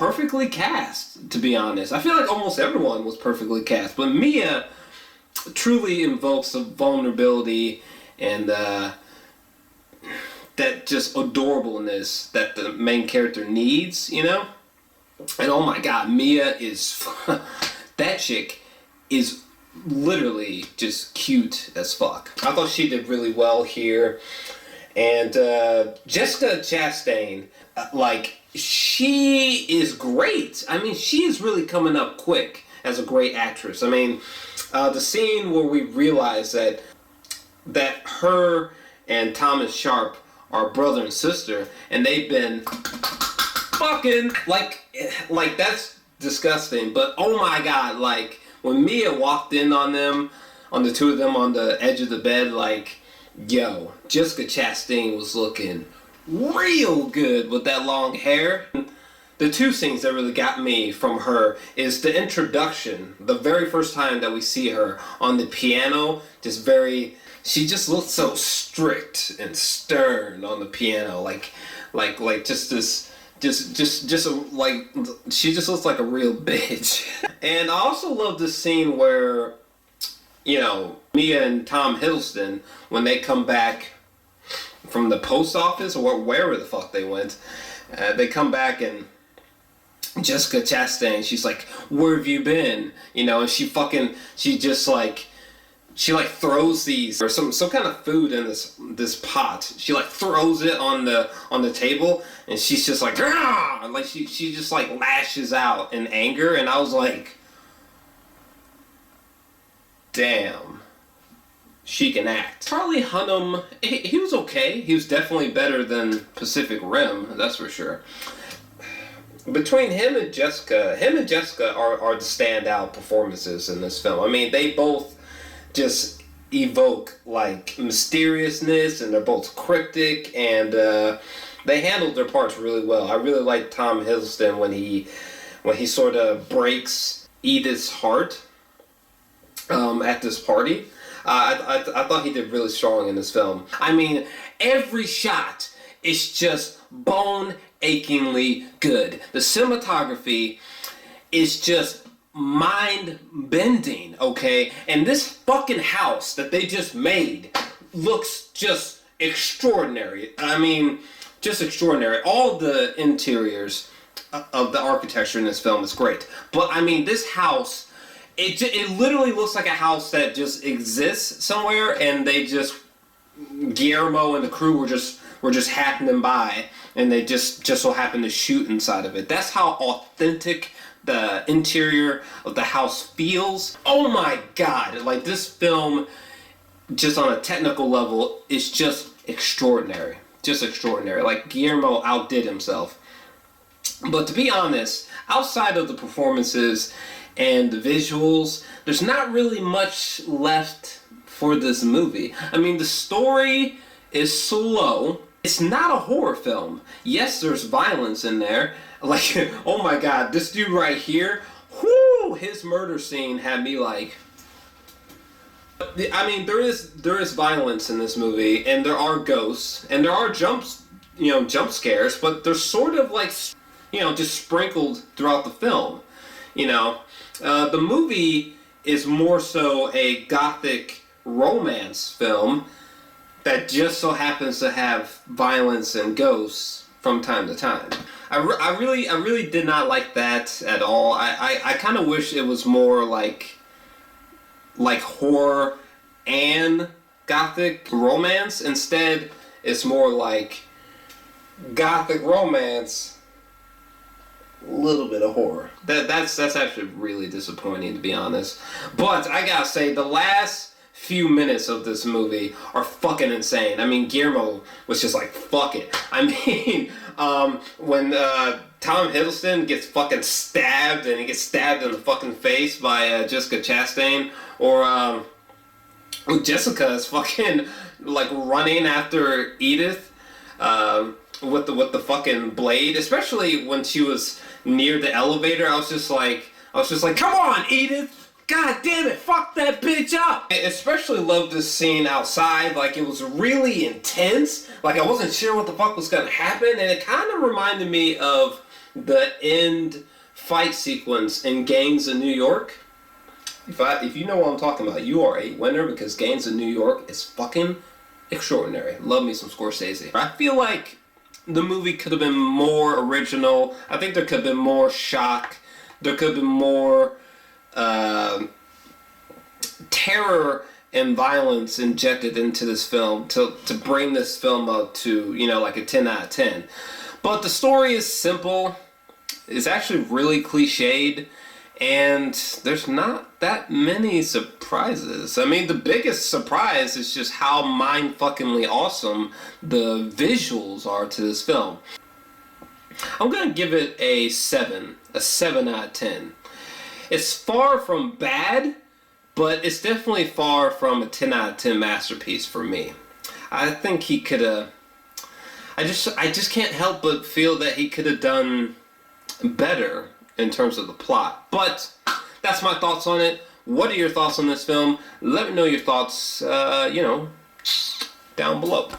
perfectly cast, to be honest. I feel like almost everyone was perfectly cast, but Mia truly invokes a vulnerability and that just adorableness that the main character needs, you know? And oh my god, Mia is... that chick is literally just cute as fuck. I thought she did really well here. And Jessica Chastain, like, she is great. I mean, she is really coming up quick as a great actress. I mean, the scene where we realize that her and Thomas Sharp are brother and sister, and they've been fucking, like that's disgusting. But oh my god, like, when Mia walked in on them, on the two of them on the edge of the bed, like, yo, Jessica Chastain was looking real good with that long hair. The two scenes that really got me from her is the introduction, the very first time that we see her on the piano, she just looked so strict and stern on the piano, like she just looks like a real bitch. And I also love the scene where, you know, Mia and Tom Hiddleston, when they come back from the post office or wherever the fuck they went, they come back and Jessica Chastain, she's like, where have you been? You know, and she throws these, or some kind of food in this pot. She like throws it on the table, and she's just like, Grr! Like she just like lashes out in anger, and I was like, damn, she can act. Charlie Hunnam, he was okay. He was definitely better than Pacific Rim, that's for sure. Between him and Jessica are the standout performances in this film. I mean, they both just evoke like mysteriousness, and they're both cryptic, and they handled their parts really well. I really like Tom Hiddleston when he sort of breaks Edith's heart at this party. I thought he did really strong in this film. I mean, every shot is just bone-achingly good. The cinematography is just mind-bending, okay? And this fucking house that they just made looks just extraordinary. I mean, just extraordinary. All the interiors of the architecture in this film is great. But, I mean, this house, it literally looks like a house that just exists somewhere, and they just, Guillermo and the crew were just happening by, and they just so happened to shoot inside of it. That's how authentic the interior of the house feels. Oh my god, like this film, just on a technical level, is just extraordinary. Just extraordinary. Like, Guillermo outdid himself. But to be honest, outside of the performances and the visuals, there's not really much left for this movie. I mean, the story is slow. It's not a horror film. Yes, there's violence in there. Like, oh my god, this dude right here, whoo, his murder scene had me like... I mean, there is violence in this movie, and there are ghosts, and there are jump scares, but they're sort of like, you know, just sprinkled throughout the film, you know. The movie is more so a gothic romance film that just so happens to have violence and ghosts from time to time. I really did not like that at all. I kind of wish it was more like horror and gothic romance. Instead, it's more like gothic romance, a little bit of horror. That's actually really disappointing, to be honest. But I gotta say, the last few minutes of this movie are fucking insane. I mean, Guillermo was just like, fuck it. I mean, when Tom Hiddleston gets fucking stabbed, and he gets stabbed in the fucking face by Jessica Chastain, or Jessica is fucking like running after Edith with the fucking blade, especially when she was near the elevator. I was just like, come on, Edith! God damn it, fuck that bitch up! I especially loved this scene outside. Like, it was really intense. Like, I wasn't sure what the fuck was gonna happen, and it kind of reminded me of the end fight sequence in Gangs of New York. If you know what I'm talking about, you are a winner, because Gangs of New York is fucking extraordinary. Love me some Scorsese. I feel like the movie could have been more original. I think there could have been more shock. There could have been more terror and violence injected into this film to bring this film up to, like a 10 out of 10. But the story is simple. It's actually really cliched. And there's not that many surprises. I mean, the biggest surprise is just how mind-fuckingly awesome the visuals are to this film. I'm going to give it a 7 out of 10. It's far from bad, but it's definitely far from a 10 out of 10 masterpiece for me. I think he could have... I just can't help but feel that he could have done better in terms of the plot. But that's my thoughts on it. What are your thoughts on this film? Let me know your thoughts, down below.